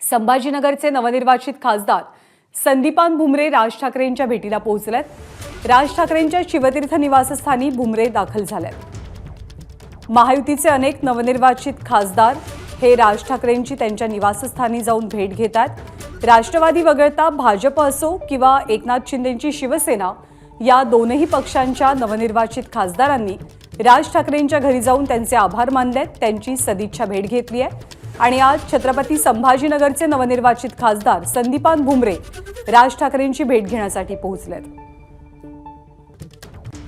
संभाजीनगरचे नवनिर्वाचित खासदार संदीपान भुमरे राज ठाकरेंच्या भेटीला पोहोचलेत। राज ठाकरेंच्या शिवतीर्थ निवासस्थानी भुमरे दाखल झालेत। महायुतीचे अनेक नवनिर्वाचित खासदार हे राज ठाकरेंची त्यांच्या निवासस्थानी जाऊन भेट घेतात। राष्ट्रवादी वगळता भाजप असो किंवा एकनाथ शिंदेंची शिवसेना या दोनही पक्षांच्या नवनिर्वाचित खासदारांनी राज ठाकरेंच्या घरी जाऊन त्यांचे आभार मानलेत, त्यांची सदिच्छा भेट घेतली आहे। आणि आज छत्रपती संभाजीनगरचे नवनिर्वाचित खासदार संदीपान भुमरे राज ठाकरेंची भेट घेण्यासाठी पोहोचलेत।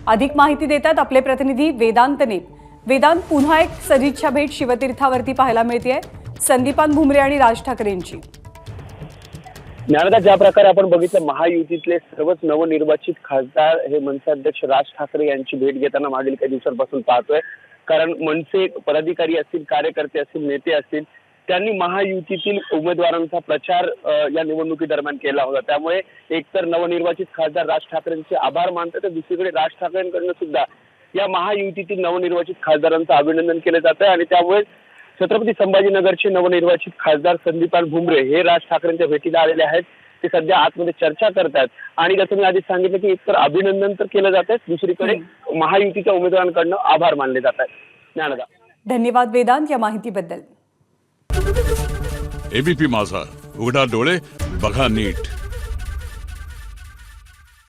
अधिक माहिती देतात आपले प्रतिनिधी वेदांत नेप। वेदांत, पुन्हा एक सदिच्छा भेट शिवतीर्थावरती पाहायला मिळते संदीपान भुमरे आणि राज ठाकरेंची। ज्ञानदा, ज्या प्रकारे आपण बघितलं, महायुतीतले सर्वच नवनिर्वाचित खासदार हे मनसे अध्यक्ष राज ठाकरे यांची भेट घेताना मागील काही दिवसांपासून पाहतोय। कारण मनसे पदाधिकारी असतील, कार्यकर्ते असतील, नेते असतील, त्यांनी महायुतीतील उमेदवारांचा प्रचार या निवडणुकी दरम्यान केला होता। त्यामुळे एकतर नवनिर्वाचित खासदार राज ठाकरेंचे आभार मानतात, तर दुसरीकडे राज ठाकरेंकडून सुद्धा या महायुतीतील नवनिर्वाचित खासदारांचं अभिनंदन केलं जात आहे। आणि त्यामुळे छत्रपती संभाजीनगरचे नवनिर्वाचित खासदार संदीपान भुमरे हे राज ठाकरेंच्या भेटीला आलेले आहेत। ते सध्या आतमध्ये चर्चा करतात आणि जसं मी आधी सांगितलं की एकतर अभिनंदन तर केलं जात आहे, दुसरीकडे महायुतीच्या उमेदवारांकडून आभार मानले जात आहेत। ज्ञानदा, धन्यवाद वेदांत या माहितीबद्दल। एबीपी माझा, उघडा डोळे बघा नीट।